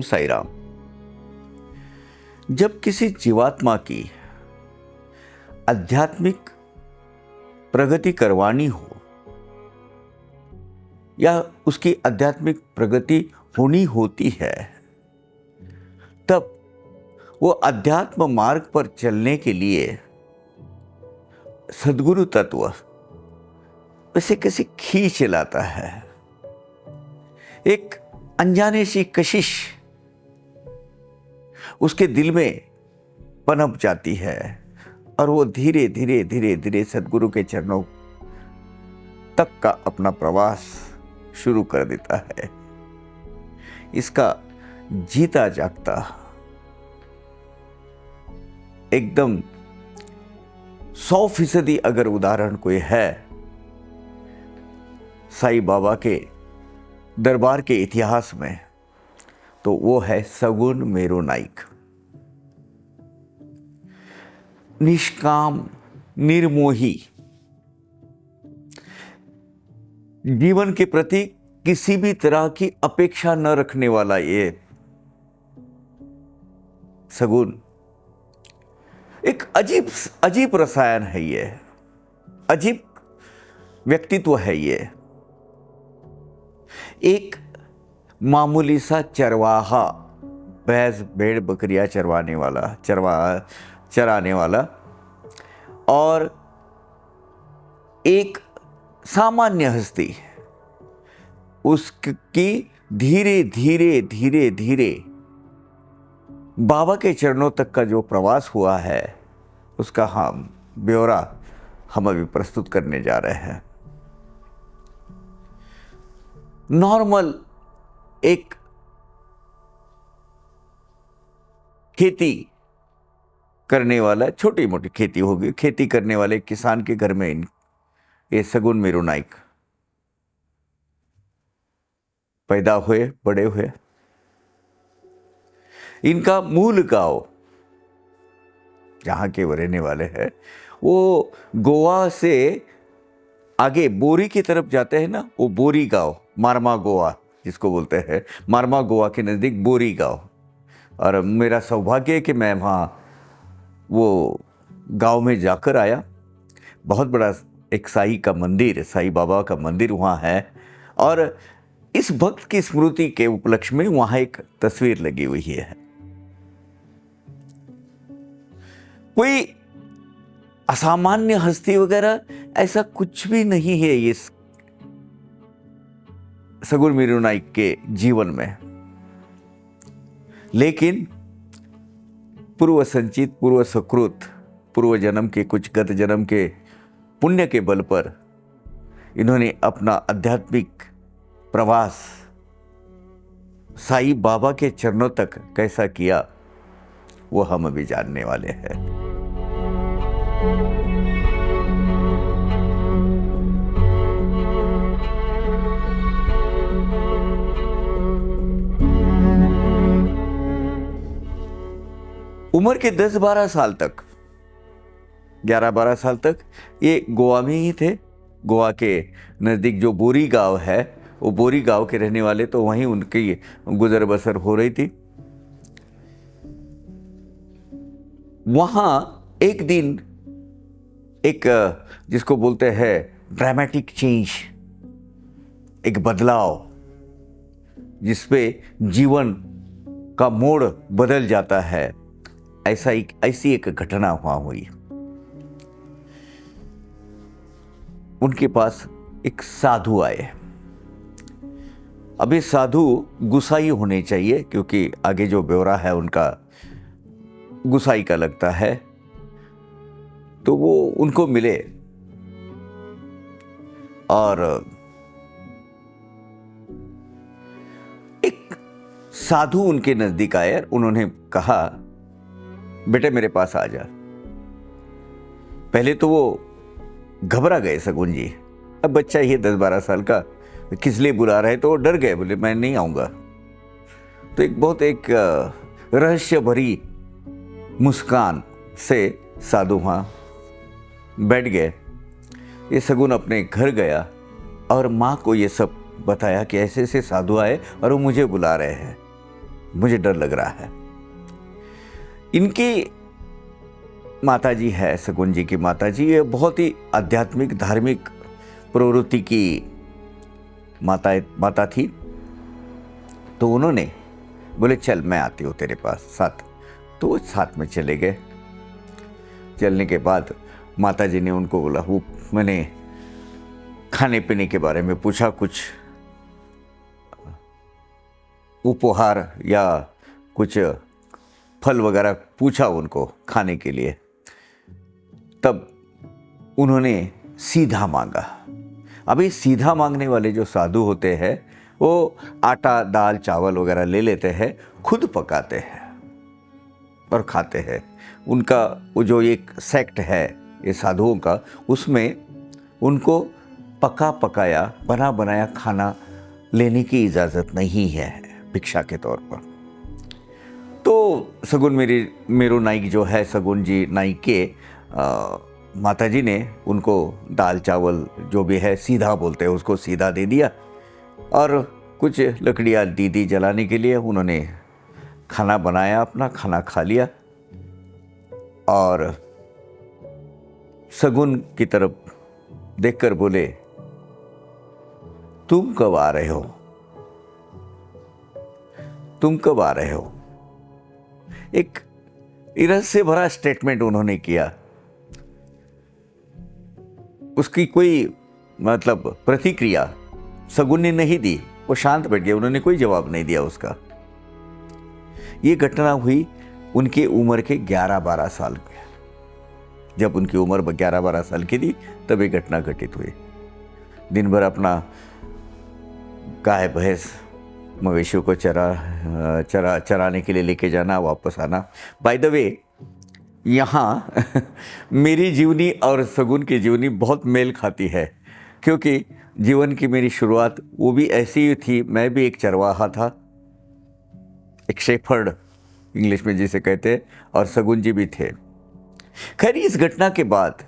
साई राम। जब किसी जीवात्मा की आध्यात्मिक प्रगति करवानी हो या उसकी आध्यात्मिक प्रगति होनी होती है, तब वो अध्यात्म मार्ग पर चलने के लिए सद्गुरु तत्व उसे कैसे खींच लाता है। एक अनजाने सी कशिश उसके दिल में पनप जाती है और वो धीरे धीरे धीरे धीरे सद्गुरु के चरणों तक का अपना प्रवास शुरू कर देता है। इसका जीता जागता एकदम 100% अगर उदाहरण कोई है साईं बाबा के दरबार के इतिहास में, तो वो है सगुन मेरो नाइक। निष्काम, निर्मोही, जीवन के प्रति किसी भी तरह की अपेक्षा न रखने वाला ये सगुन एक अजीब रसायन है। ये अजीब व्यक्तित्व है। ये एक मामूली सा चरवाहा, भैंस भेड़ बकरियां चराने वाला और एक सामान्य हस्ती, उसकी धीरे धीरे धीरे धीरे बाबा के चरणों तक का जो प्रवास हुआ है, उसका हम ब्यौरा हम अभी प्रस्तुत करने जा रहे हैं। नॉर्मल एक खेती करने वाला, छोटी मोटी खेती होगी, खेती करने वाले किसान के घर में ये सगुन मेरो नाइक पैदा हुए, बड़े हुए। इनका मूल गांव जहां के वो रहने वाले हैं, वो गोवा से आगे बोरी की तरफ जाते हैं ना, वो बोरी गांव, मारमा गोवा जिसको बोलते हैं, मारमा गोवा के नज़दीक बोरी गांव। और मेरा सौभाग्य है कि मैं वहाँ वो गांव में जाकर आया। बहुत बड़ा एक साईं का मंदिर, साईं बाबा का मंदिर वहाँ है और इस भक्त की स्मृति के उपलक्ष्य में वहाँ एक तस्वीर लगी हुई है। कोई असामान्य हस्ती वगैरह ऐसा कुछ भी नहीं है इस सगुन मेरो नाइक के जीवन में, लेकिन पूर्व संचित, पूर्व सुकृत, पूर्व जन्म के कुछ गत जन्म के पुण्य के बल पर इन्होंने अपना आध्यात्मिक प्रवास साईं बाबा के चरणों तक कैसा किया, वो हम अभी जानने वाले हैं। उम्र के 10-12 साल तक, 11-12 साल तक ये गोवा में ही थे। गोवा के नज़दीक जो बोरी गांव है, वो बोरी गांव के रहने वाले, तो वहीं उनकी गुजर बसर हो रही थी। वहाँ एक दिन एक जिसको बोलते हैं ड्रामेटिक चेंज, एक बदलाव जिसपे जीवन का मोड़ बदल जाता है, ऐसी एक घटना वहाँ हुई। उनके पास एक साधु आए। अभी साधु गुसाई होने चाहिए, क्योंकि आगे जो ब्यौरा है उनका गुसाई का लगता है। तो वो उनको मिले और एक साधु उनके नजदीक आए। उन्होंने कहा, बेटे मेरे पास आ जा। पहले तो वो घबरा गए सगुन जी, अब बच्चा ही 10-12 साल का, किस लिए बुला रहे, तो वो डर गए, बोले मैं नहीं आऊंगा। तो एक रहस्य भरी मुस्कान से साधु वहाँ बैठ गए। ये सगुन अपने घर गया और माँ को ये सब बताया कि ऐसे ऐसे साधु आए और वो मुझे बुला रहे हैं। मुझे डर लग रहा है। इनकी माता जी है, शगुन जी की माता जी, ये बहुत ही आध्यात्मिक धार्मिक प्रवृत्ति की माता थी। तो उन्होंने बोले चल मैं आती हूँ तेरे पास साथ। तो वो साथ में चले गए। चलने के बाद माता जी ने उनको बोला, वो मैंने खाने पीने के बारे में पूछा, कुछ उपहार या कुछ फल वगैरह पूछा उनको खाने के लिए। तब उन्होंने सीधा मांगा। अभी सीधा मांगने वाले जो साधु होते हैं वो आटा दाल चावल वगैरह ले लेते हैं, खुद पकाते हैं और खाते हैं। उनका वो जो एक सेक्ट है ये साधुओं का, उसमें उनको पका पकाया बना बनाया खाना लेने की इजाज़त नहीं है भिक्षा के तौर पर। तो सगुन मेरो नाइक जो है, सगुन जी नाइक के माता जी ने उनको दाल चावल जो भी है सीधा बोलते हैं उसको सीधा दे दिया और कुछ लकड़ियाँ दी जलाने के लिए। उन्होंने खाना बनाया, अपना खाना खा लिया और सगुन की तरफ देखकर बोले, तुम कब आ रहे हो? तुम कब आ रहे हो? एक इरस से भरा स्टेटमेंट उन्होंने किया। उसकी कोई मतलब प्रतिक्रिया सगुन ने नहीं दी। वो शांत बैठ गए, उन्होंने कोई जवाब नहीं दिया उसका। ये घटना हुई उनकी उम्र के 11-12 साल के। जब उनकी उम्र 11-12 साल की थी तब ये घटना घटित हुई। दिन भर अपना गाय भैंस मवेशियों को चराने के लिए लेके जाना, वापस आना। बाय द वे, यहाँ मेरी जीवनी और सगुन की जीवनी बहुत मेल खाती है, क्योंकि जीवन की मेरी शुरुआत वो भी ऐसी ही थी। मैं भी एक चरवाहा था, एक शेफर्ड इंग्लिश में जिसे कहते हैं, और सगुन जी भी थे। खैर, इस घटना के बाद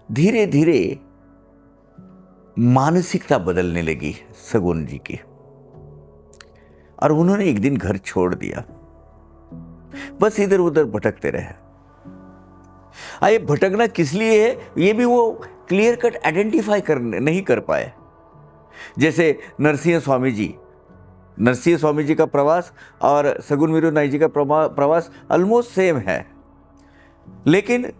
धीरे धीरे मानसिकता बदलने लगी सगुन जी की, और उन्होंने एक दिन घर छोड़ दिया। बस इधर उधर भटकते रहे। ये भटकना किस लिए है ये भी वो क्लियर कट आइडेंटिफाई नहीं कर पाए। जैसे नरसिंह स्वामी जी का प्रवास और सगुन मीरू नाइक जी का प्रवास ऑलमोस्ट सेम है, लेकिन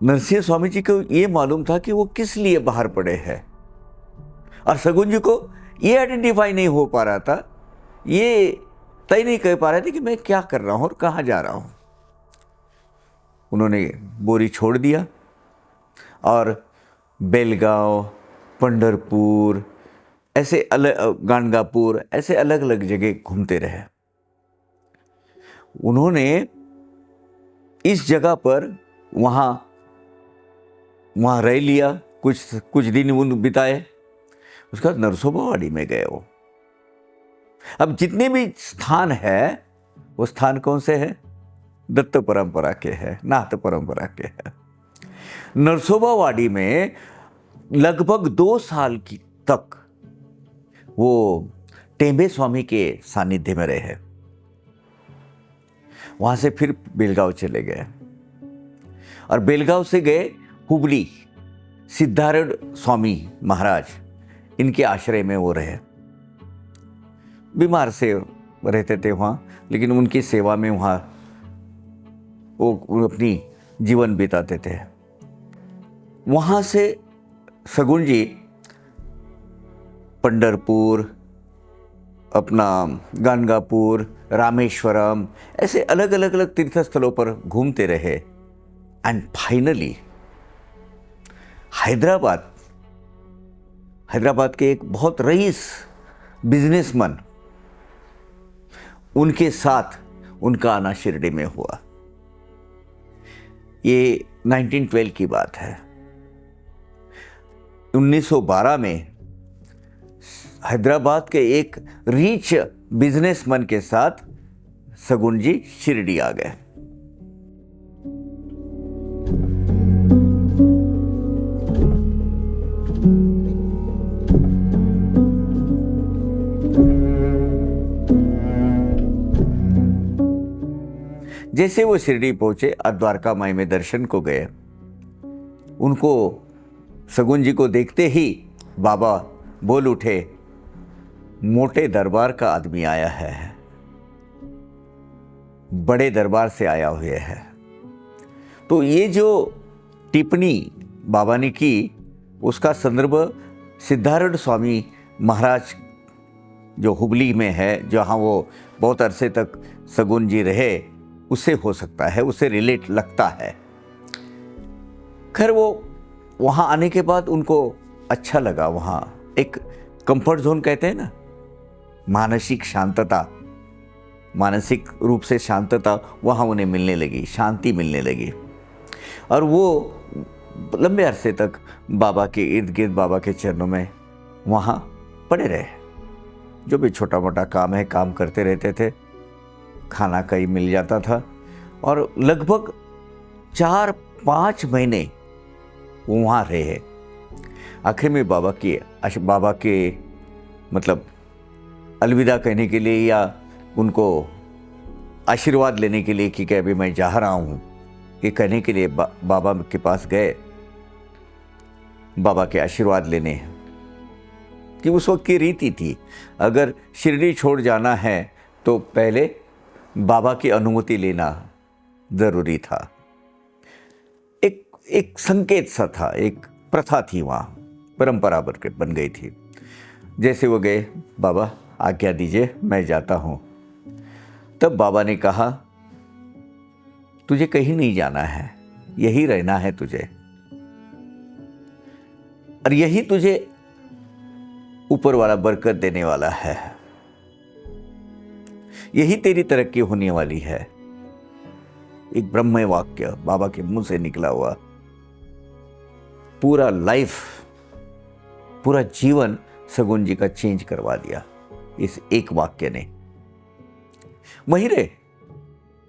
नरसिंह स्वामी जी को ये मालूम था कि वो किस लिए बाहर पड़े हैं, और सगुन जी को ये आइडेंटिफाई नहीं हो पा रहा था, ये तय नहीं कर पा रहे थे कि मैं क्या कर रहा हूं और कहां जा रहा हूं। उन्होंने बोरी छोड़ दिया और बेलगांव, पंढरपुर, ऐसे अलग गाणगापुर, ऐसे अलग अलग जगह घूमते रहे। उन्होंने इस जगह पर वहां रह लिया, कुछ दिन उन बिताए। उसके बाद नरसोबावाड़ी में गए वो। अब जितने भी स्थान है वो स्थान कौन से हैं? दत्त परंपरा के हैं, नाथ परंपरा के हैं। नरसोबावाड़ी में लगभग 2 साल तक वो टेंबे स्वामी के सानिध्य में रहे। वहां से फिर बेलगांव चले गए और बेलगांव से गए हुबली, सिद्धारूढ़ स्वामी महाराज, इनके आश्रय में वो रहे। बीमार से रहते थे वहाँ, लेकिन उनकी सेवा में वहाँ वो अपनी जीवन बिताते थे। वहाँ से सगुन जी पंढरपुर, अपना गाणगापुर, रामेश्वरम, ऐसे अलग अलग तीर्थ स्थलों पर घूमते रहे। एंड फाइनली हैदराबाद के एक बहुत रईस बिजनेसमैन, उनके साथ उनका आना शिरडी में हुआ। ये 1912 की बात है। 1912 में हैदराबाद के एक रिच बिजनेसमैन के साथ सगुन जी शिरडी आ गए। जैसे वो शिरडी पहुंचे और द्वारका माई में दर्शन को गए, उनको शगुन जी को देखते ही बाबा बोल उठे, मोटे दरबार का आदमी आया है, बड़े दरबार से आया हुए है। तो ये जो टिप्पणी बाबा ने की, उसका संदर्भ सिद्धारूढ़ स्वामी महाराज जो हुबली में है, जहाँ वो बहुत अरसे तक शगुन जी रहे, उससे हो सकता है, उससे रिलेट लगता है। खैर वो वहाँ आने के बाद उनको अच्छा लगा। वहाँ एक कंफर्ट जोन कहते हैं ना, मानसिक शांतता, मानसिक रूप से शांतता वहाँ उन्हें मिलने लगी, शांति मिलने लगी। और वो लंबे अरसे तक बाबा के इर्द गिर्द, बाबा के चरणों में वहाँ पड़े रहे। जो भी छोटा मोटा काम है, काम करते रहते थे, खाना कहीं मिल जाता था। और लगभग 4-5 महीने वो वहाँ रहे। आखिर में बाबा के मतलब अलविदा कहने के लिए या उनको आशीर्वाद लेने के लिए कि अभी मैं जा रहा हूँ, ये कहने के लिए बाबा के पास गए, बाबा के आशीर्वाद लेने। कि उस वक्त की रीति थी, अगर शिरडी छोड़ जाना है तो पहले बाबा की अनुमति लेना ज़रूरी था। एक संकेत सा था, एक प्रथा थी, वहाँ परंपरा बन गई थी। जैसे वो गए, बाबा आज्ञा दीजिए मैं जाता हूँ। तब बाबा ने कहा, तुझे कहीं नहीं जाना है, यही रहना है तुझे, और यही तुझे ऊपर वाला बरकत देने वाला है, यही तेरी तरक्की होने वाली है। एक ब्रह्म वाक्य बाबा के मुंह से निकला हुआ। पूरा लाइफ, पूरा जीवन शगुन जी का चेंज करवा दिया इस एक वाक्य ने। वहीं रहे,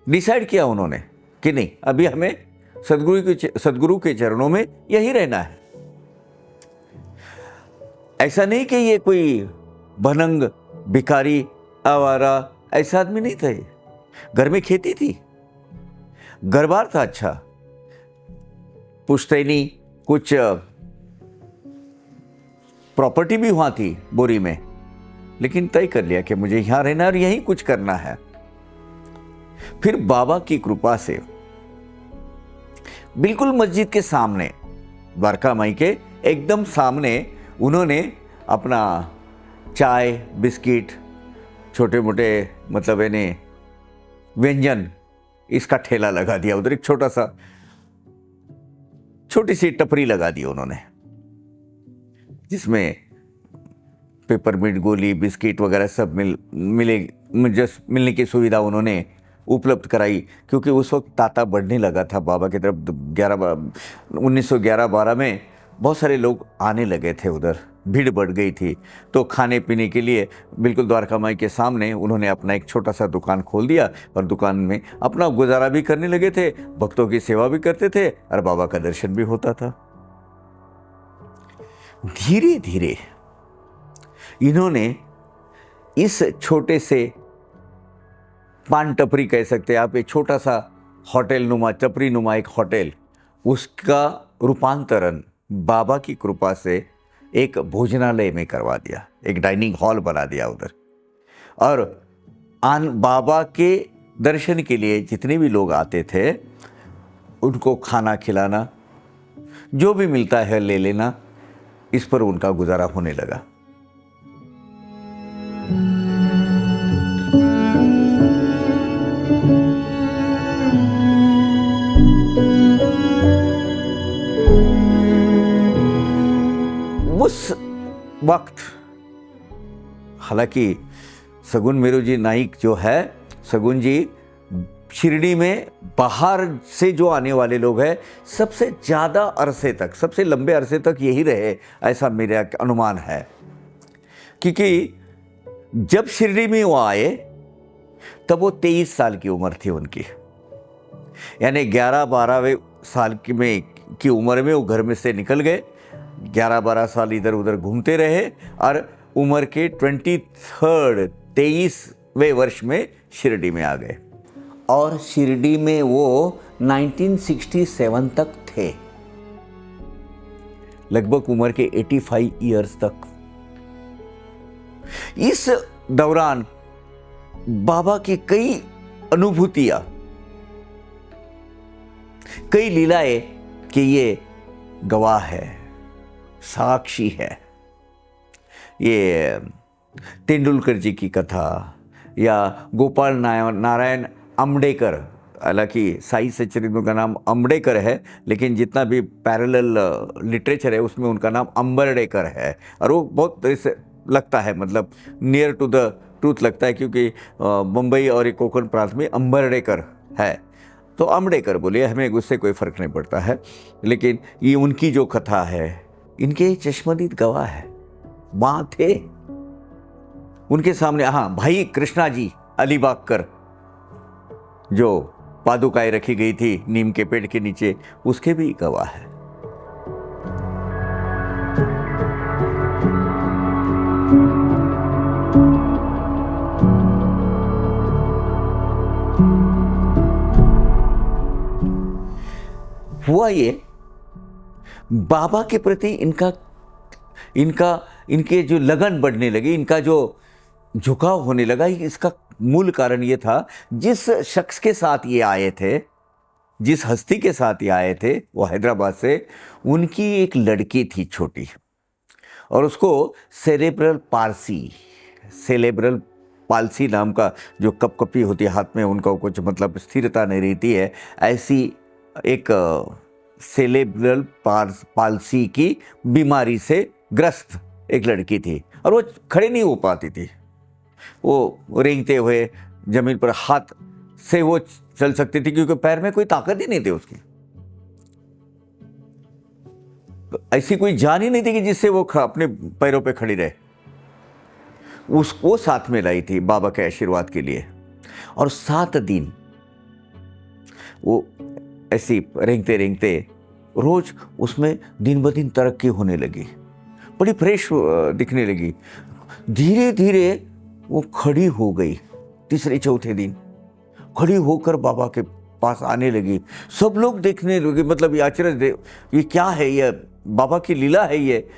डिसाइड किया उन्होंने कि नहीं, अभी हमें सदगुरु के चरणों में यही रहना है। ऐसा नहीं कि ये कोई भनंग, भिखारी, आवारा ऐसा आदमी नहीं था। घर में खेती थी, घर-बार था अच्छा, पुश्तैनी, कुछ प्रॉपर्टी भी वहां थी बोरी में, लेकिन तय कर लिया कि मुझे यहां रहना और यहीं कुछ करना है। फिर बाबा की कृपा से बिल्कुल मस्जिद के सामने, द्वारका माई के एकदम सामने, उन्होंने अपना चाय, बिस्किट, छोटे मोटे मतलब इन्हें व्यंजन, इसका ठेला लगा दिया उधर। एक छोटी सी टपरी लगा दी उन्होंने, जिसमें पेपरमिंट, गोली, बिस्किट वगैरह सब मिलने की सुविधा उन्होंने उपलब्ध कराई। क्योंकि उस वक्त तांता बढ़ने लगा था बाबा की तरफ। 1911-12 में बहुत सारे लोग आने लगे थे उधर, भीड़ बढ़ गई थी। तो खाने पीने के लिए बिल्कुल द्वारका माई के सामने उन्होंने अपना एक छोटा सा दुकान खोल दिया और दुकान में अपना गुजारा भी करने लगे थे, भक्तों की सेवा भी करते थे और बाबा का दर्शन भी होता था। धीरे धीरे इन्होंने इस छोटे से पान टपरी कह सकते हैं आप, एक छोटा सा होटल नुमा, टपरी नुमा एक होटल, उसका रूपांतरण बाबा की कृपा से एक भोजनालय में करवा दिया, एक डाइनिंग हॉल बना दिया उधर। और बाबा के दर्शन के लिए जितने भी लोग आते थे, उनको खाना खिलाना, जो भी मिलता है ले लेना, इस पर उनका गुजारा होने लगा। उस वक्त हालांकि शगुन मेरू जी नाइक जो है, शगुन जी शिरडी में बाहर से जो आने वाले लोग हैं, सबसे ज़्यादा अरसे तक, सबसे लंबे अरसे तक यही रहे, ऐसा मेरा अनुमान है। क्योंकि जब शिरडी में वो आए तब वो 23 साल की उम्र थी उनकी, यानी 11-12वें साल की उम्र में वो घर में से निकल गए। 11-12 साल इधर उधर घूमते रहे और उम्र के 23वें वर्ष में शिरडी में आ गए। और शिरडी में वो 1967 तक थे, लगभग उम्र के 85 इयर्स तक। इस दौरान बाबा की कई अनुभूतियां, कई लीलाएं कि ये गवाह है, साक्षी है। ये तेंदुलकर जी की कथा या गोपाल नारायण अम्बेडकर, हालांकि साई सच्चरित्र का नाम अम्बेडकर है, लेकिन जितना भी पैरेलल लिटरेचर है उसमें उनका नाम अम्बेडकर है, और वो बहुत ऐसे लगता है, मतलब नियर टू द ट्रूथ लगता है, क्योंकि मुंबई और एक कोंकण प्रांत में अम्बेडकर है, तो अम्बेडकर बोलिए, हमें उससे कोई फ़र्क नहीं पड़ता है। लेकिन ये उनकी जो कथा है, इनके चश्मदीद गवाह है, वहाँ थे उनके सामने। हाँ, भाई कृष्णा जी अलीबागकर, जो पादुकाएं रखी गई थी नीम के पेड़ के नीचे, उसके भी गवाह है। हुआ ये, बाबा के प्रति इनके जो लगन बढ़ने लगी, इनका जो झुकाव होने लगा, इसका मूल कारण ये था, जिस शख्स के साथ ये आए थे, जिस हस्ती के साथ ये आए थे, वो हैदराबाद से, उनकी एक लड़की थी छोटी, और उसको सेरेब्रल पाल्सी नाम का, जो कपकपी होती है हाथ में, उनका कुछ मतलब स्थिरता नहीं रहती है, ऐसी एक सेरेब्रल पाल्सी की बीमारी से ग्रस्त एक लड़की थी, और वो खड़े नहीं हो पाती थी। वो रेंगते हुए जमीन पर हाथ से वो चल सकती थी, क्योंकि पैर में कोई ताकत ही नहीं थी उसकी, ऐसी कोई जान ही नहीं थी कि जिससे वो अपने पैरों पे खड़ी रहे। उसको साथ में लाई थी बाबा के आशीर्वाद के लिए, और 7 दिन वो ऐसी रेंगते रेंगते रोज उसमें दिन ब दिन तरक्की होने लगी, बड़ी फ्रेश दिखने लगी। धीरे धीरे वो खड़ी हो गई, तीसरे चौथे दिन खड़ी होकर बाबा के पास आने लगी। सब लोग देखने लगे, मतलब ये आश्चर्य, ये क्या है, ये बाबा की लीला है ये।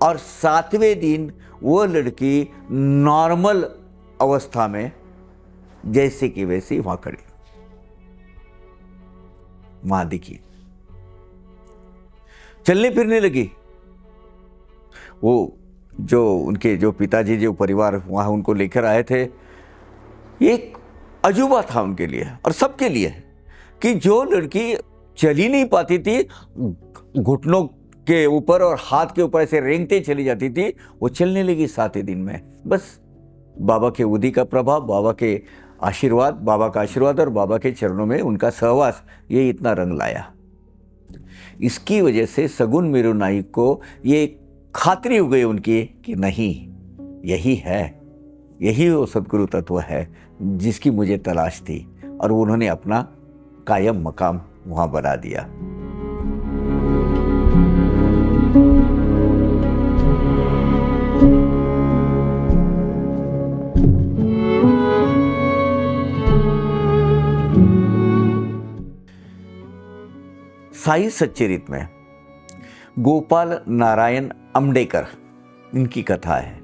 और 7वें दिन वो लड़की नॉर्मल अवस्था में जैसे कि वैसी वहां खड़ी, वहां दिखी, चलने फिरने लगी। वो जो उनके जो पिताजी, जो परिवार वहाँ उनको लेकर आए थे, एक अजूबा था उनके लिए और सबके लिए, कि जो लड़की चल ही नहीं पाती थी, घुटनों के ऊपर और हाथ के ऊपर ऐसे रेंगते चली जाती थी, वो चलने लगी 7वें दिन में। बस बाबा के उदी का प्रभाव, बाबा के आशीर्वाद, बाबा का आशीर्वाद और बाबा के चरणों में उनका सहवास, ये इतना रंग लाया। इसकी वजह से सगुन मेरू नाइक को ये खातरी हो गई उनकी कि नहीं, यही है, यही वो सदगुरु तत्व है जिसकी मुझे तलाश थी, और उन्होंने अपना कायम मकाम वहां बना दिया। साई सच्चरित्र में गोपाल नारायण अम्बेडकर, इनकी कथा है।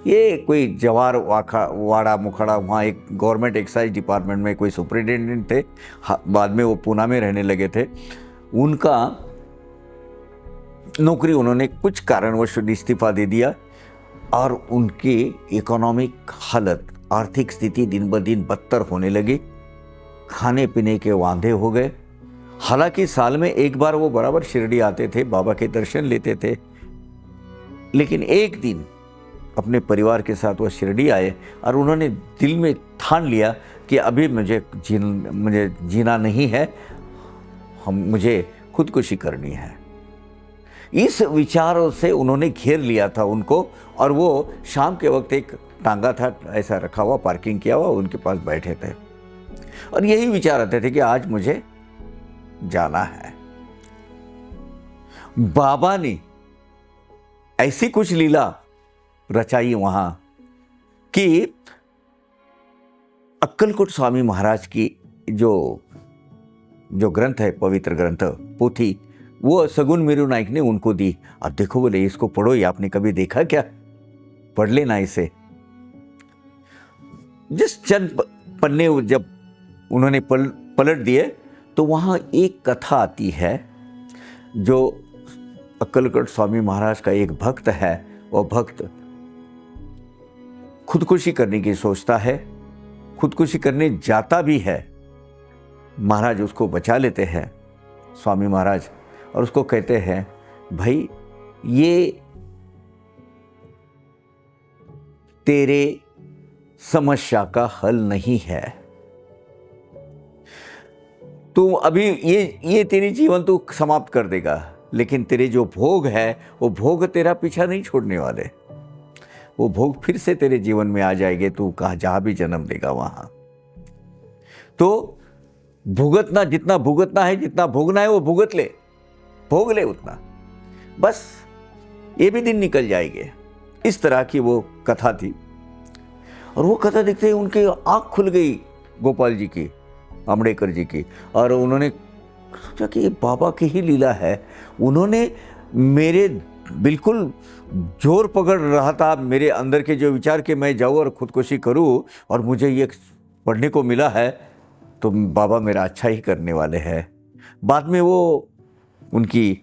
ये कोई जवार वाड़ा मुखड़ा, वहाँ एक गवर्नमेंट एक्साइज डिपार्टमेंट में कोई सुपरिटेंडेंट थे, बाद में वो पूना में रहने लगे थे। उनका नौकरी उन्होंने कुछ कारणवश इस्तीफा दे दिया, और उनकी इकोनॉमिक हालत, आर्थिक स्थिति दिन ब दिन बदतर होने लगी, खाने पीने के वांधे हो गए। हालांकि साल में एक बार वो बराबर शिरडी आते थे, बाबा के दर्शन लेते थे, लेकिन एक दिन अपने परिवार के साथ वो शिरडी आए, और उन्होंने दिल में ठान लिया कि अभी मुझे जीना नहीं है, मुझे खुदकुशी करनी है। इस विचारों से उन्होंने घेर लिया था उनको, और वो शाम के वक्त एक टांगा था ऐसा रखा हुआ, पार्किंग किया हुआ, उनके पास बैठे थे, और यही विचार आते थे कि आज मुझे जाना है। बाबा ने ऐसी कुछ लीला रचाई वहां कि अक्कलकोट स्वामी महाराज की जो जो ग्रंथ है, पवित्र ग्रंथ, पोथी, वो सगुन मीरू नाइक ने उनको दी। अब देखो बोले इसको पढ़ो, ये आपने कभी देखा क्या, पढ़ लेना इसे। जिस चंद पन्ने जब उन्होंने पलट दिए तो वहाँ एक कथा आती है जो अक्कलकोट स्वामी महाराज का एक भक्त है। वो भक्त खुदकुशी करने की सोचता है, खुदकुशी करने जाता भी है। महाराज उसको बचा लेते हैं, स्वामी महाराज, और उसको कहते हैं भाई ये तेरे समस्या का हल नहीं है, तू अभी ये तेरी जीवन तू समाप्त कर देगा, लेकिन तेरे जो भोग है वो भोग तेरा पीछा नहीं छोड़ने वाले। वो भोग फिर से तेरे जीवन में आ जाएंगे, तू कहाँ जहां भी जन्म लेगा वहां। तो भुगतना, जितना भुगतना है, जितना भोगना है वो भुगत ले, भोग ले उतना, बस ये भी दिन निकल जाएंगे। इस तरह की वो कथा थी। और वो कथा देखते ही उनकी आंख खुल गई, गोपाल जी की, आमड़ेकर जी की, और उन्होंने सोचा कि ये बाबा की ही लीला है। उन्होंने मेरे बिल्कुल जोर पकड़ रहा था मेरे अंदर के जो विचार के मैं जाऊँ और खुदकुशी करूँ, और मुझे ये पढ़ने को मिला है, तो बाबा मेरा अच्छा ही करने वाले हैं। बाद में वो उनकी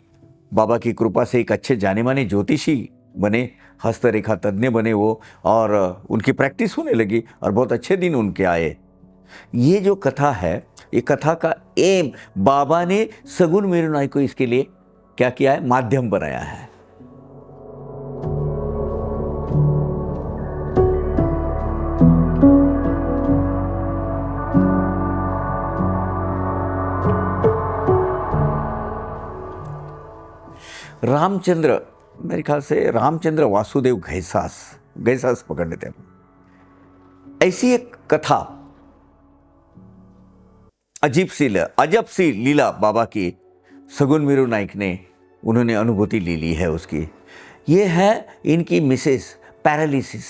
बाबा की कृपा से एक अच्छे जाने माने ज्योतिषी बने, हस्तरेखा तज्ञ बने वो, और उनकी प्रैक्टिस होने लगी और बहुत अच्छे दिन उनके आए। ये जो कथा है, ये कथा का एम, बाबा ने सगुन मीरू नाइक को इसके लिए क्या किया है, माध्यम बनाया है। रामचंद्र, मेरे ख्याल से रामचंद्र वासुदेव घैसास पकड़ लेते हैं। ऐसी एक कथा, अजब सी लीला बाबा की सगुन मीरू नाइक ने, उन्होंने अनुभूति ले ली है उसकी। ये है इनकी मिसेस, पैरालिसिस,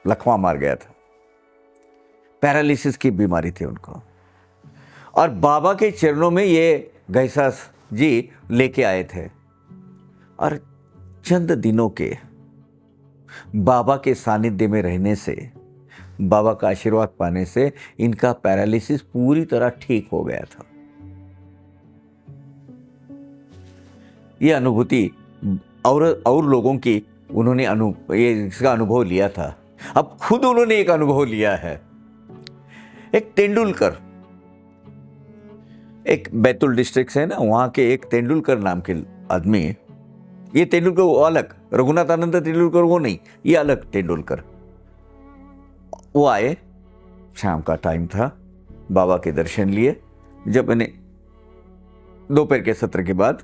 लकवा मार गया था, पैरालिसिस की बीमारी थी उनको, और बाबा के चरणों में ये घैसास जी लेके आए थे। और चंद दिनों के बाबा के सानिध्य में रहने से, बाबा का आशीर्वाद पाने से इनका पैरालिसिस पूरी तरह ठीक हो गया था। यह अनुभूति और लोगों की उन्होंने इसका अनुभव लिया था। अब खुद उन्होंने एक अनुभव लिया है। एक तेंदुलकर, एक बैतूल डिस्ट्रिक्ट है ना, वहां के एक तेंदुलकर नाम के आदमी, ये तेंदुलकर वो अलग, रघुनाथ आनंद तेंदुलकर वो नहीं, ये अलग तेंदुलकर, वो आए, शाम का टाइम था, बाबा के दर्शन लिए जब मैंने दोपहर के सत्र के बाद,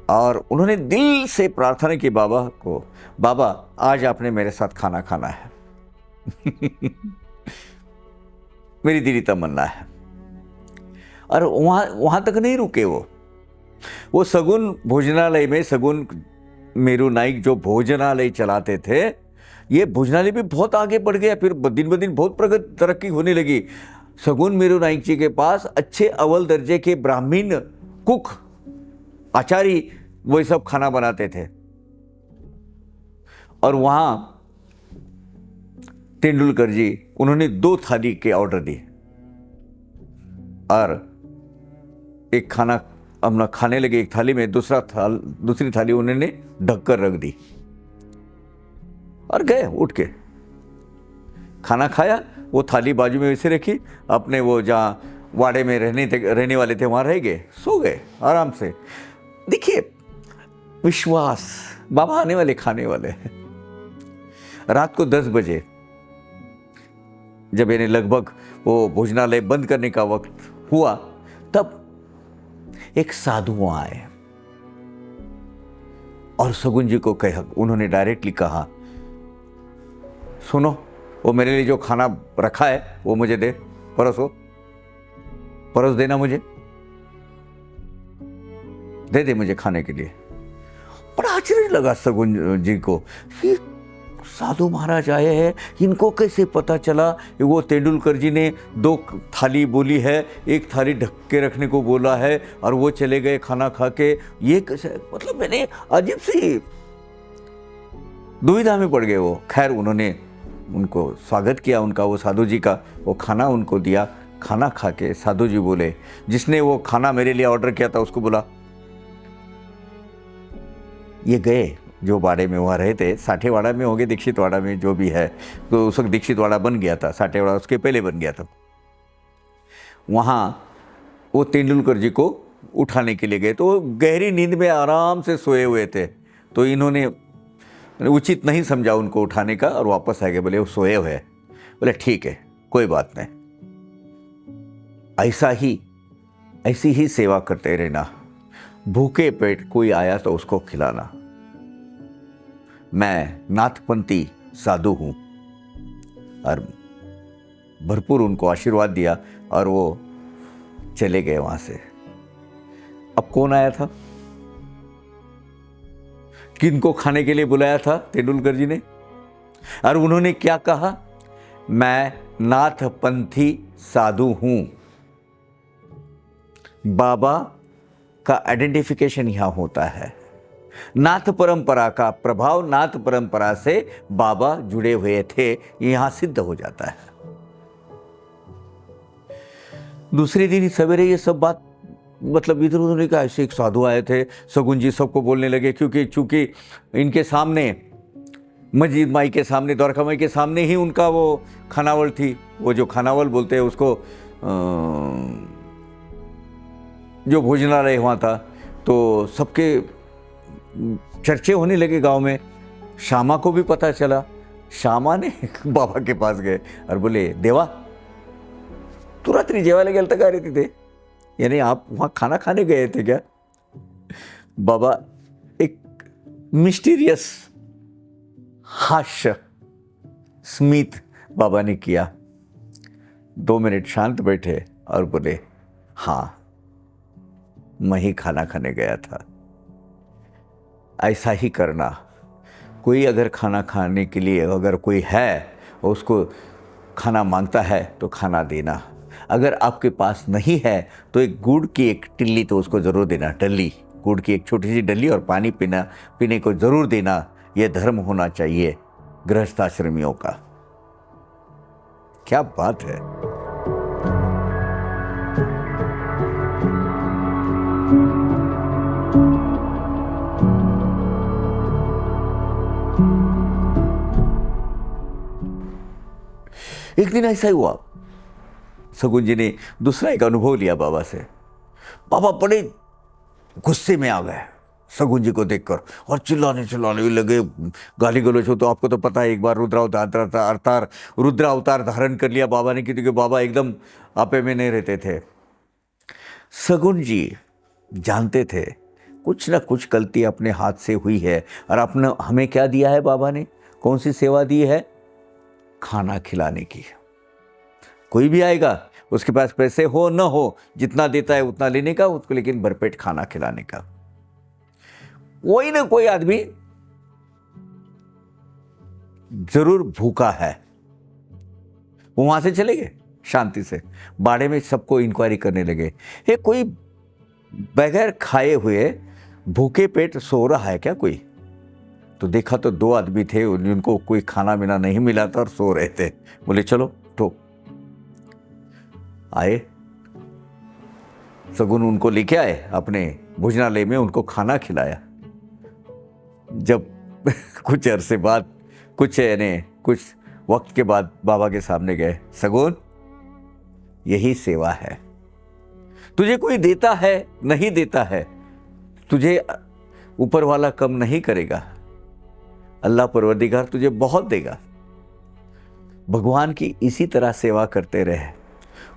और उन्होंने दिल से प्रार्थना की बाबा को, बाबा आज आपने मेरे साथ खाना खाना है मेरी दिली तमन्ना है। और वहां तक नहीं रुके वो सगुन भोजनालय में, सगुन मीरू नाइक जो भोजनालय चलाते थे, ये भोजनालय भी बहुत आगे बढ़ गया, फिर दिन ब दिन बहुत तरक्की होने लगी। सगुन मीरू नाइक जी के पास अच्छे अव्वल दर्जे के ब्राह्मण कुक, आचारी, वो सब खाना बनाते थे। और वहां तेंदुलकर जी, उन्होंने 2 थाली के ऑर्डर दिए, और एक खाना अपना खाने लगे एक थाली में, दूसरी थाली उन्होंने ढककर रख दी और गए उठ के खाना खाया। वो थाली बाजू में वैसे रखी, अपने वो जहाँ वाड़े में रहने वाले थे वहाँ रह गए, सो गए आराम से। देखिए विश्वास, बाबा आने वाले खाने वाले हैं। रात को 10 बजे जब यानी लगभग वो भोजनालय बंद करने का वक्त हुआ, तब एक साधु वहां आए और सगुन जी को कहा, उन्होंने डायरेक्टली कहा, सुनो, वो मेरे लिए जो खाना रखा है वो मुझे दे, परस देना, मुझे दे मुझे खाने के लिए। बड़ा आश्चर्य लगा सगुन जी को, ये साधु महाराज आए हैं, इनको कैसे पता चला? वो तेंदुलकर जी ने 2 थाली बोली है, 1 थाली ढक के रखने को बोला है और वो चले गए खाना खा के। ये कैसे? मतलब मैंने अजीब सी दुविधा में पड़ गए वो। खैर उन्होंने उनको स्वागत किया उनका, वो साधु जी का, वो खाना उनको दिया। खाना खा के साधु जी बोले, जिसने वो खाना मेरे लिए ऑर्डर किया था उसको बोला, ये गए जो वाड़े में वहाँ रहे थे, साठेवाड़ा में होंगे, दीक्षितवाड़ा में, जो भी है, तो उस वक्त दीक्षितवाड़ा बन गया था, साठेवाड़ा उसके पहले बन गया था। वहाँ वो तेंदुलकर जी को उठाने के लिए गए, तो वो गहरी नींद में आराम से सोए हुए थे। तो इन्होंने उचित नहीं समझा उनको उठाने का और वापस आ गए। बोले वो सोए हुए हैं। बोले ठीक है, कोई बात नहीं, ऐसी ही सेवा करते रहना। भूखे पेट कोई आया तो उसको खिलाना। मैं नाथपंथी साधु हूं। और भरपूर उनको आशीर्वाद दिया और वो चले गए वहां से। अब कौन आया था? किनको खाने के लिए बुलाया था तेंदुलकर जी ने? और उन्होंने क्या कहा? मैं नाथपंथी साधु हूं। बाबा का आइडेंटिफिकेशन यहां होता है। नाथ परंपरा का प्रभाव, नाथ परंपरा से बाबा जुड़े हुए थे, यहां सिद्ध हो जाता है। दूसरे दिन सवेरे ये सब बात मतलब इधर उधर नहीं कहा। ऐसे एक साधु आए थे, सगुन जी सबको बोलने लगे, क्योंकि चूंकि इनके सामने मस्जिद माई के सामने, द्वारका माई के सामने ही उनका वो खानावल थी। वो जो खानावल बोलते हैं उसको, जो भोजनालय वहाँ था, तो सबके चर्चे होने लगे गांव में। श्यामा को भी पता चला। श्यामा ने बाबा के पास गए और बोले, देवा तू रात्रि जेवायला गेलता का रे तिथे? यानी आप वहाँ खाना खाने गए थे क्या? बाबा एक मिस्टीरियस हास्य स्मित बाबा ने किया। 2 मिनट शांत बैठे और बोले, हाँ मैं ही खाना खाने गया था। ऐसा ही करना। कोई अगर खाना खाने के लिए अगर कोई है, उसको खाना मांगता है तो खाना देना। अगर आपके पास नहीं है तो एक गुड़ की एक टिल्ली तो उसको ज़रूर देना, डल्ली, गुड़ की एक छोटी सी डल्ली, और पानी पीने को ज़रूर देना। यह धर्म होना चाहिए गृहस्थाश्रमियों का। क्या बात है। एक दिन ऐसा ही हुआ, सगुन जी ने दूसरा एक अनुभव लिया बाबा से। बाबा बड़े गुस्से में आ गए सगुन जी को देखकर और चिल्लाने लगे, गाली गलौज हो। तो आपको तो पता है, एक बार रुद्र अवतार धारण कर लिया बाबा ने, क्योंकि बाबा एकदम आपे में नहीं रहते थे। सगुन जी जानते थे कुछ ना कुछ गलती अपने हाथ से हुई है, और अपने हमें क्या दिया है बाबा ने? कौन सी सेवा दी है? खाना खिलाने की। कोई भी आएगा, उसके पास पैसे हो न हो, जितना देता है उतना लेने का उसको, लेकिन भरपेट खाना खिलाने का। कोई ना कोई आदमी जरूर भूखा है। वो वहां से चले गए शांति से। बाड़े में सबको इंक्वायरी करने लगे, ये कोई बगैर खाए हुए भूखे पेट सो रहा है क्या कोई? तो देखा तो 2 आदमी थे, उनको कोई खाना पीना नहीं मिला था और सो रहे थे। बोले चलो तो आए, सगुन उनको लेके आए अपने भोजनालय में, उनको खाना खिलाया। जब कुछ अरसे बाद, कुछ वक्त के बाद बाबा के सामने गए, सगुन यही सेवा है। तुझे कोई देता है, नहीं देता है, तुझे ऊपर वाला कम नहीं करेगा। अल्लाह परवरदिगार तुझे बहुत देगा। भगवान की इसी तरह सेवा करते रहे।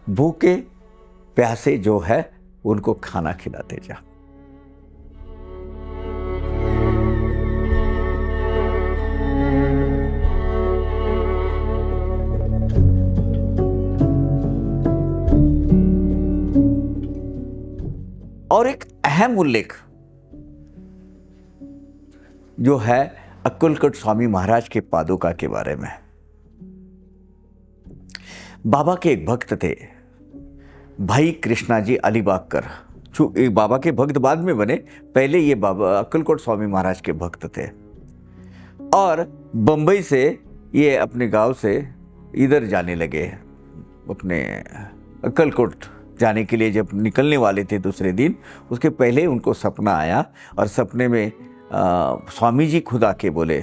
भूखे प्यासे जो है उनको खाना खिलाते जा। और एक अहम उल्लेख जो है अक्कलकोट स्वामी महाराज के पादुका के बारे में। बाबा के एक भक्त थे, भाई कृष्णा जी अलीबागकर। बाबा के भक्त बाद में बने, पहले ये बाबा अक्कलकोट स्वामी महाराज के भक्त थे। और बंबई से ये अपने गांव से इधर जाने लगे, अपने अक्कलकोट जाने के लिए जब निकलने वाले थे दूसरे दिन, उसके पहले उनको सपना आया और सपने में स्वामी जी खुद आके बोले,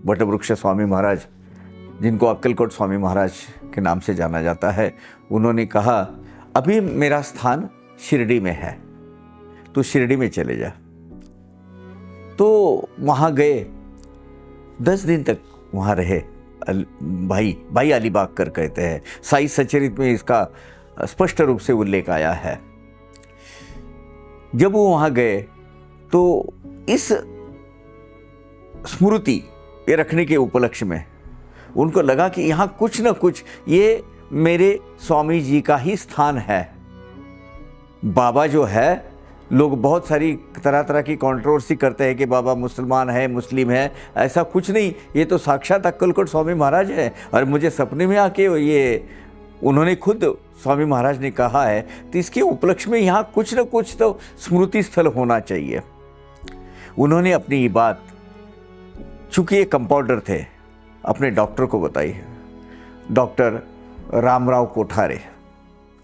वटवृक्ष स्वामी महाराज, जिनको अक्कलकोट स्वामी महाराज के नाम से जाना जाता है, उन्होंने कहा अभी मेरा स्थान शिरडी में है, तो शिरडी में चले जा। तो वहाँ गए, 10 दिन तक वहाँ रहे। भाई अलीबागकर कहते हैं, साई सचरित में इसका स्पष्ट रूप से उल्लेख आया है। जब वो वहाँ गए तो इस स्मृति ये रखने के उपलक्ष्य में उनको लगा कि यहाँ कुछ न कुछ ये मेरे स्वामी जी का ही स्थान है। बाबा जो है, लोग बहुत सारी तरह तरह की कंट्रोवर्सी करते हैं कि बाबा मुसलमान है, मुस्लिम है, ऐसा कुछ नहीं, ये तो साक्षात अक्कलकोट स्वामी महाराज है। और मुझे सपने में आके ये उन्होंने खुद स्वामी महाराज ने कहा है, तो इसके उपलक्ष्य में यहाँ कुछ न कुछ तो स्मृति स्थल होना चाहिए। उन्होंने अपनी ये बात, चूंकि ये कंपाउंडर थे, अपने डॉक्टर को बताई। डॉक्टर रामराव कोठारे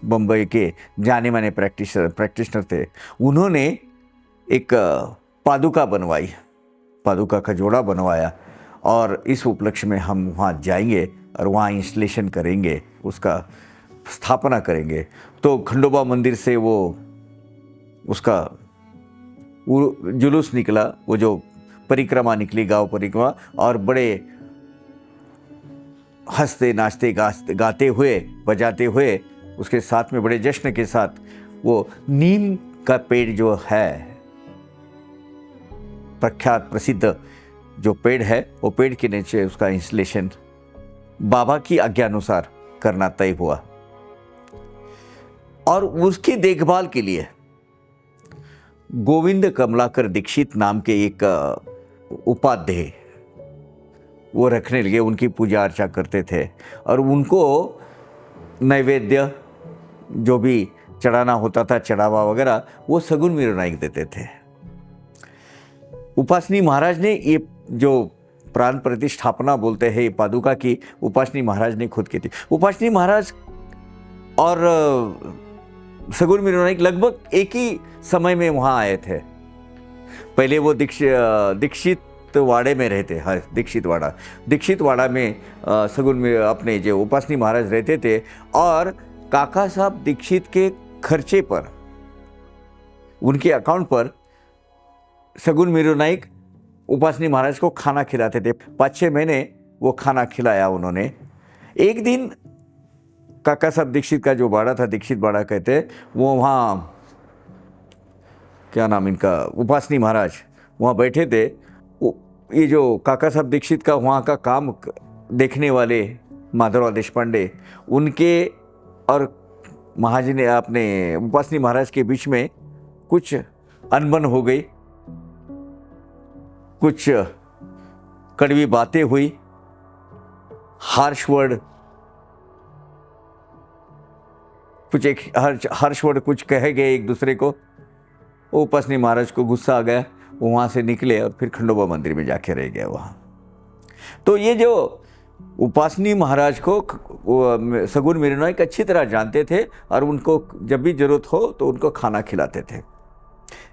बम्बई के जाने माने प्रैक्टिशनर थे। उन्होंने एक पादुका बनवाई, पादुका का जोड़ा बनवाया, और इस उपलक्ष्य में हम वहाँ जाएंगे और वहाँ इंस्टॉलेशन करेंगे, उसका स्थापना करेंगे। तो खंडोबा मंदिर से वो उसका जुलूस निकला, वो जो परिक्रमा निकली, गांव परिक्रमा, और बड़े हंसते नाचते गाते हुए बजाते हुए, उसके साथ में बड़े जश्न के साथ वो नीम का पेड़ जो है, प्रख्यात प्रसिद्ध जो पेड़ है, वो पेड़ के नीचे उसका इंस्टॉलेशन बाबा की आज्ञा अनुसार करना तय हुआ। और उसकी देखभाल के लिए गोविंद कमलाकर दीक्षित नाम के एक उपाध्याय वो रखने लगे, उनकी पूजा अर्चा करते थे, और उनको नैवेद्य जो भी चढ़ाना होता था, चढ़ावा वगैरह, वो सगुन मीरा नाइक देते थे। उपासनी महाराज ने ये जो प्राण प्रतिष्ठापना बोलते हैं, ये पादुका की उपासनी महाराज ने खुद की थी। उपासनी महाराज और सगुन मीरा नाइक लगभग एक ही समय में वहाँ आए थे। पहले वो दीक्षित वाड़े में रहते, हाँ, दीक्षित वाड़ा में सगुन में अपने जो उपासनी महाराज रहते थे, और काका साहब दीक्षित के खर्चे पर, उनके अकाउंट पर सगुन मीरा नाइक उपासनी महाराज को खाना खिलाते थे। 5-6 महीने वो खाना खिलाया उन्होंने। एक दिन काका साहब दीक्षित का जो बाड़ा था, दीक्षित बाड़ा कहते, वो वहाँ, क्या नाम इनका, उपासनी महाराज वहाँ बैठे थे। ये जो काका साहब दीक्षित का वहाँ का काम देखने वाले माधवराव देशपांडे, उनके और महाजी ने अपने उपासनी महाराज के बीच में कुछ अनबन हो गई, कुछ कड़वी बातें हुई, हार्श वर्ड, कुछ एक हार्श वर्ड कुछ कहे गए एक दूसरे को। उपासनी महाराज को गुस्सा आ गया, वो वहाँ से निकले और फिर खंडोबा मंदिर में जाके रह गया वहाँ। तो ये जो उपासनी महाराज को सगुन मीरा नाइक अच्छी तरह जानते थे, और उनको जब भी जरूरत हो तो उनको खाना खिलाते थे।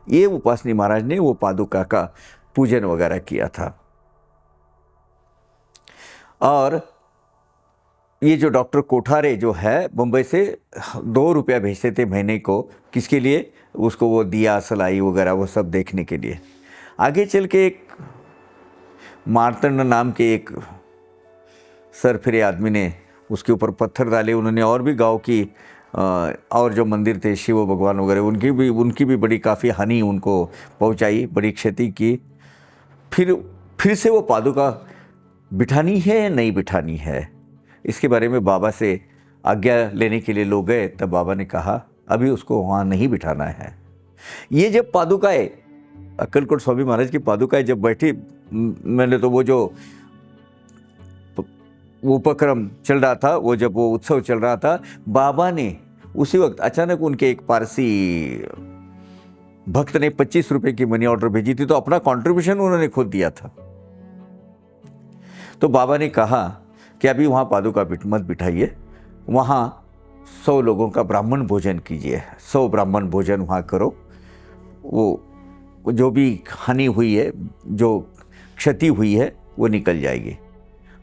ये उपासनी महाराज ने वो पादुका का पूजन वगैरह किया था। और ये जो डॉक्टर कोठारे जो है, मुंबई से 2 रुपया भेजते थे महीने को, किसके लिए, उसको वो दिया सलाई वगैरह वो सब देखने के लिए। आगे चल के एक मार्तंड नाम के एक सरफिरे आदमी ने उसके ऊपर पत्थर डाले। उन्होंने और भी गांव की और जो मंदिर थे शिव भगवान वगैरह, उनकी भी बड़ी काफ़ी हानि उनको पहुंचाई, बड़ी क्षति की। फिर से वो पादुका बिठानी है या नहीं बिठानी है, इसके बारे में बाबा से आज्ञा लेने के लिए लोग गए। तब बाबा ने कहा अभी उसको वहाँ नहीं बिठाना है। ये जब पादुकाएँ अक्कलकोट स्वामी महाराज की पादुकाएं जब बैठी, मैंने तो वो उपक्रम चल रहा था, जब वो उत्सव चल रहा था, बाबा ने उसी वक्त अचानक उनके एक पारसी भक्त ने 25 रुपए की मनी ऑर्डर भेजी थी, तो अपना कंट्रीब्यूशन उन्होंने खुद दिया था। तो बाबा ने कहा कि अभी वहां पादुका मत बिठाइए, वहां 100 लोगों का ब्राह्मण भोजन कीजिए, 100 ब्राह्मण भोजन वहां करो, वो जो भी हानि हुई है, जो क्षति हुई है, वो निकल जाएगी।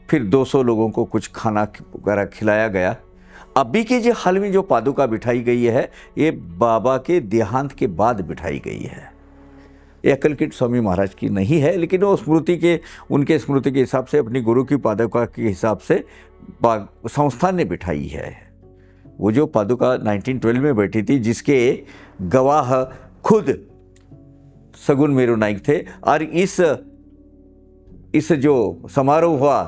फिर 200 लोगों को कुछ खाना वगैरह खिलाया गया। अभी की जो हाल में जो पादुका बिठाई गई है, ये बाबा के देहांत के बाद बिठाई गई है। ये अक्कलकोट स्वामी महाराज की नहीं है, लेकिन वो उनके स्मृति के हिसाब से, अपनी गुरु की पादुका के हिसाब से संस्थान ने बिठाई है। वो जो पादुका 1912 में बैठी थी, जिसके गवाह खुद सगुन मेरू नाइक थे, और इस जो समारोह हुआ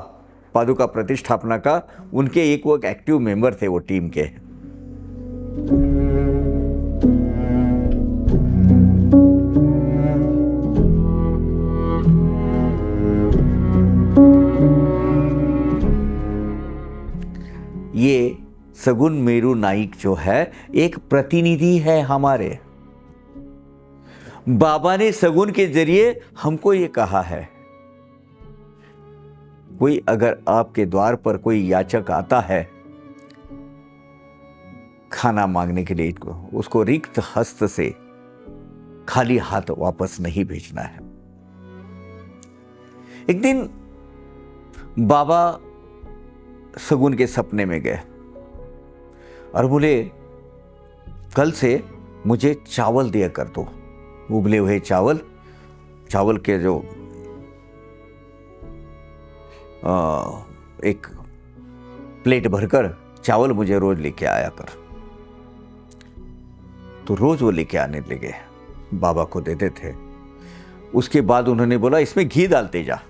पादुका प्रतिष्ठापना का, उनके एक वो एक्टिव मेंबर थे वो टीम के। ये सगुन मेरू नाइक जो है, एक प्रतिनिधि है हमारे। बाबा ने सगुन के जरिए हमको ये कहा है, कोई अगर आपके द्वार पर कोई याचक आता है खाना मांगने के लिए, उसको रिक्त हस्त से, खाली हाथ वापस नहीं भेजना है। एक दिन बाबा सगुन के सपने में गए और बोले, कल से मुझे चावल दिया कर दो, उबले हुए चावल के जो एक प्लेट भरकर चावल मुझे रोज लेके आया कर। तो रोज वो लेके आने लगे, बाबा को देते थे। उसके बाद उन्होंने बोला, इसमें घी डालते जा।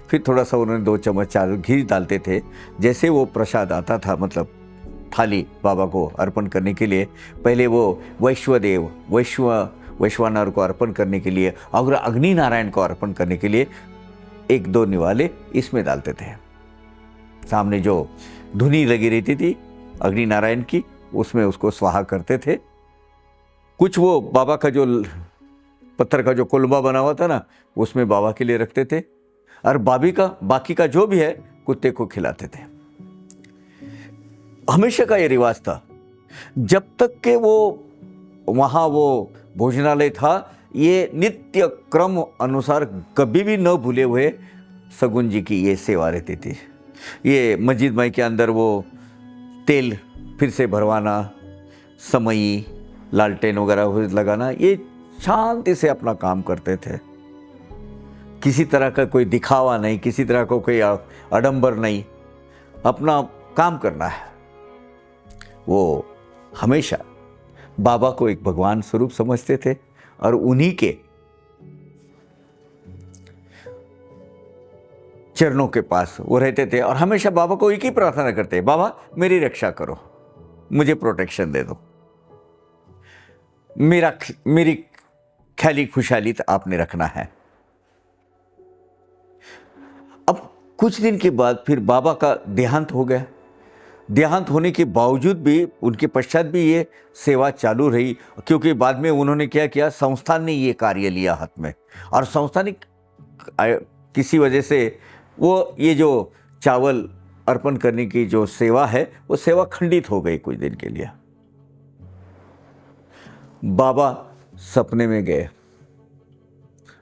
फिर थोड़ा सा उन्होंने 2 चम्मच 4 घी डालते थे। जैसे वो प्रसाद आता था, मतलब थाली बाबा को अर्पण करने के लिए, पहले वो वैश्वानर को अर्पण करने के लिए और अग्नि नारायण को अर्पण करने के लिए 1-2 निवाले इसमें डालते थे। सामने जो धुनी लगी रहती थी अग्नि नारायण की, उसमें उसको स्वाहा करते थे। कुछ वो बाबा का जो पत्थर का जो कोलंबा बना हुआ था ना, उसमें बाबा के लिए रखते थे, और बाकी का जो भी है कुत्ते को खिलाते थे। हमेशा का ये रिवाज था, जब तक के वहां वो भोजनालय था, ये नित्य क्रम अनुसार कभी भी न भूले हुए सगुन जी की ये सेवा रहती थी। ये मस्जिद माई के अंदर वो तेल फिर से भरवाना, समई, लालटेन वगैरह लगाना, ये शांति से अपना काम करते थे। किसी तरह का कोई दिखावा नहीं, किसी तरह का कोई आडंबर नहीं, अपना काम करना है। वो हमेशा बाबा को एक भगवान स्वरूप समझते थे और उन्हीं के चरणों के पास वो रहते थे, और हमेशा बाबा को एक ही प्रार्थना करते, बाबा मेरी रक्षा करो, मुझे प्रोटेक्शन दे दो, मेरी ख्याली खुशहाली तो आपने रखना है। अब कुछ दिन के बाद फिर बाबा का देहांत हो गया। देहांत होने के बावजूद भी, उनके पश्चात भी ये सेवा चालू रही, क्योंकि बाद में उन्होंने क्या किया, संस्थान ने ये कार्य लिया हाथ में, और संस्थान ने किसी वजह से ये जो चावल अर्पण करने की जो सेवा है, वो सेवा खंडित हो गई कुछ दिन के लिए। बाबा सपने में गए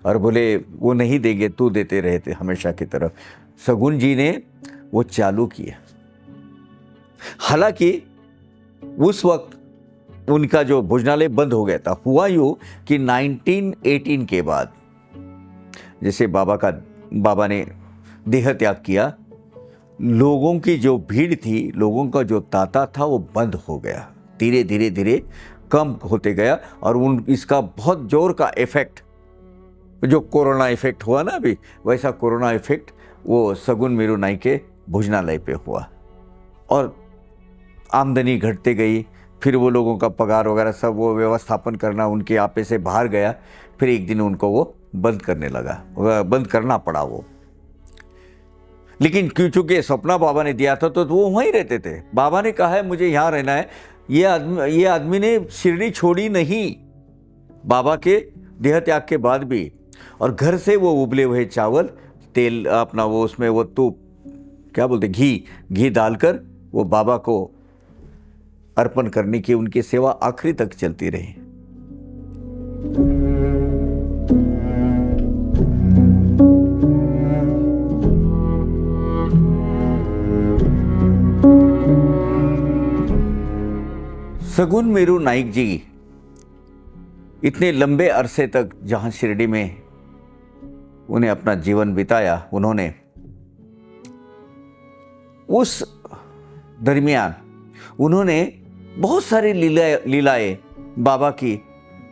और बोले, वो नहीं देंगे, तू देते रहे थे हमेशा की तरह। सगुन जी ने वो चालू किया। हालांकि उस वक्त उनका जो भोजनालय बंद हो गया था। हुआ यूं कि 1918 के बाद, जैसे बाबा ने देह त्याग किया, लोगों की जो भीड़ थी, लोगों का जो तांता था, वो बंद हो गया, धीरे धीरे कम होते गया। और इसका बहुत जोर का इफेक्ट, जो कोरोना इफेक्ट हुआ ना अभी, वैसा कोरोना इफेक्ट वो सगुन मेरू नाइक के भोजनालय पे हुआ, और आमदनी घटते गई। फिर वो लोगों का पगार वगैरह सब वो व्यवस्थापन करना उनके आपे से बाहर गया। फिर एक दिन उनको वो बंद करने लगा, बंद करना पड़ा वो। लेकिन चूंकि सपना बाबा ने दिया था तो वो वहीं रहते थे। बाबा ने कहा है मुझे यहाँ रहना है। ये आदमी ने शिरडी छोड़ी नहीं बाबा के देह त्याग के बाद भी। और घर से वो उबले हुए चावल, तेल अपना वो उसमें वो तूप क्या बोलते घी डालकर वो बाबा को अर्पण करने की उनकी सेवा आखिरी तक चलती रही। सगुन मेरू नाइक जी इतने लंबे अरसे तक जहां शिरडी में उन्हें अपना जीवन बिताया, उन्होंने उस दरमियान उन्होंने बहुत सारी लीलाएं बाबा की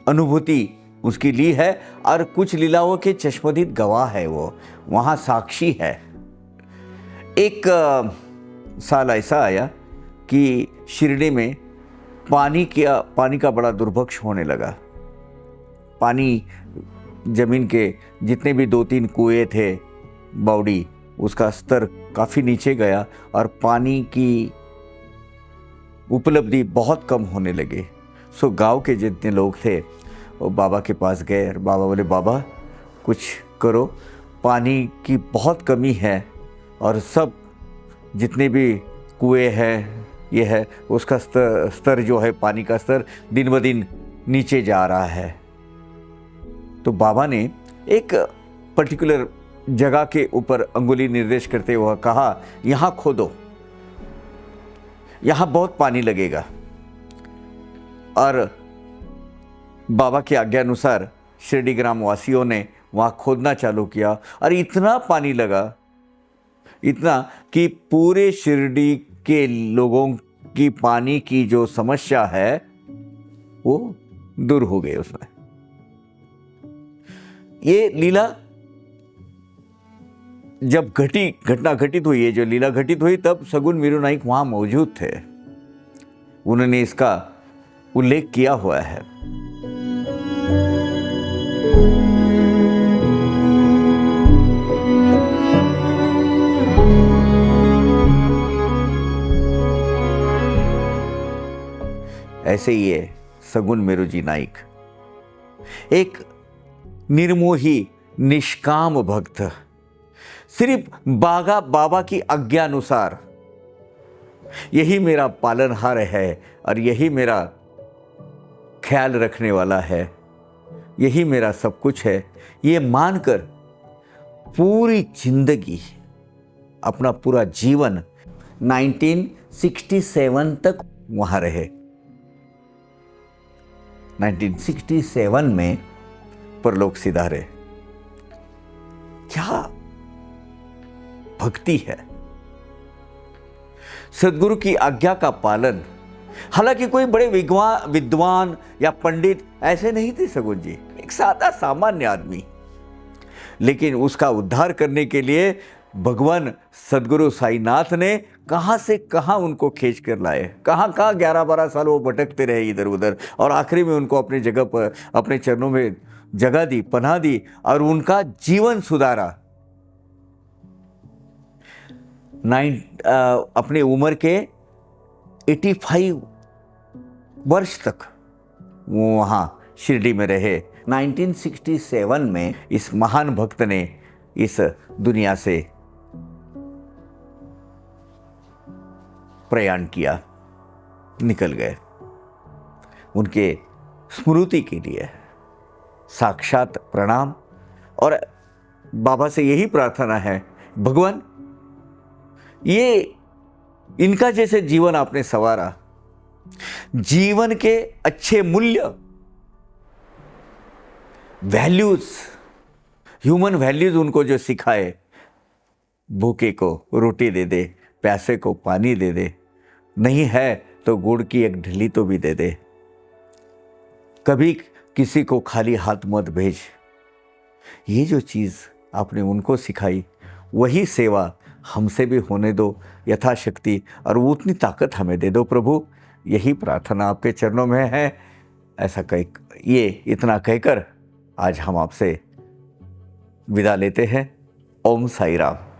अनुभूति उसकी ली है। और कुछ लीलाओं के चश्मदीद गवाह है, वो वहाँ साक्षी है। एक साल ऐसा आया कि शिरडी में पानी का बड़ा दुर्भिक्ष होने लगा। पानी जमीन के जितने भी 2-3 कुएं थे बावड़ी, उसका स्तर काफ़ी नीचे गया और पानी की उपलब्धि बहुत कम होने लगे। सो गांव के जितने लोग थे वो बाबा के पास गए और बाबा बोले बाबा कुछ करो, पानी की बहुत कमी है और सब जितने भी कुएं हैं ये है उसका स्तर जो है पानी का स्तर दिन ब दिन नीचे जा रहा है। तो बाबा ने एक पर्टिकुलर जगह के ऊपर अंगुली निर्देश करते हुए कहा यहाँ खोदो, यहाँ बहुत पानी लगेगा। और बाबा की आज्ञा अनुसार शिरडी ग्राम वासियों ने वहाँ खोदना चालू किया और इतना पानी लगा, इतना कि पूरे शिरडी के लोगों की पानी की जो समस्या है वो दूर हो गई उसमें। ये लीला जब घटना घटित हुई, ये जो लीला घटित हुई, तब सगुन मीरू नाइक वहां मौजूद थे। उन्होंने इसका उल्लेख किया हुआ है। ऐसे ही है सगुन मेरू जी नाइक, एक निर्मोही निष्काम भक्त, सिर्फ बाबा की आज्ञा अनुसार यही मेरा पालनहार है और यही मेरा ख्याल रखने वाला है, यही मेरा सब कुछ है, ये मानकर पूरी जिंदगी, अपना पूरा जीवन 1967 तक वहां रहे। 1967 में परलोक सिधारे। क्या भक्ति है, सदगुरु की आज्ञा का पालन। हालांकि कोई बड़े विद्वान या पंडित ऐसे नहीं थे सगुन जी, एक सादा सामान्य आदमी, लेकिन उसका उद्धार करने के लिए भगवान सदगुरु साईनाथ ने कहां से कहां उनको खींच कर लाए, कहां 11-12 साल वो भटकते रहे इधर उधर, और आखिरी में उनको अपनी जगह पर, अपने चरणों में जगह दी, पनाह दी और उनका जीवन सुधारा। अपने उम्र के 85 वर्ष तक वो वहाँ शिरडी में रहे। 1967 में इस महान भक्त ने इस दुनिया से प्रयाण किया, निकल गए। उनके स्मृति के लिए साक्षात प्रणाम, और बाबा से यही प्रार्थना है, भगवान ये इनका जैसे जीवन आपने संवारा, जीवन के अच्छे मूल्य, वैल्यूज, ह्यूमन वैल्यूज उनको जो सिखाए, भूखे को रोटी दे दे, प्यासे को पानी दे दे, नहीं है तो गुड़ की एक ढिली तो भी दे दे, कभी किसी को खाली हाथ मत भेज। ये जो चीज़ आपने उनको सिखाई, वही सेवा हमसे भी होने दो यथाशक्ति, और वो उतनी ताकत हमें दे दो प्रभु, यही प्रार्थना आपके चरणों में है। ऐसा ये इतना कहकर आज हम आपसे विदा लेते हैं। ओम साई राम।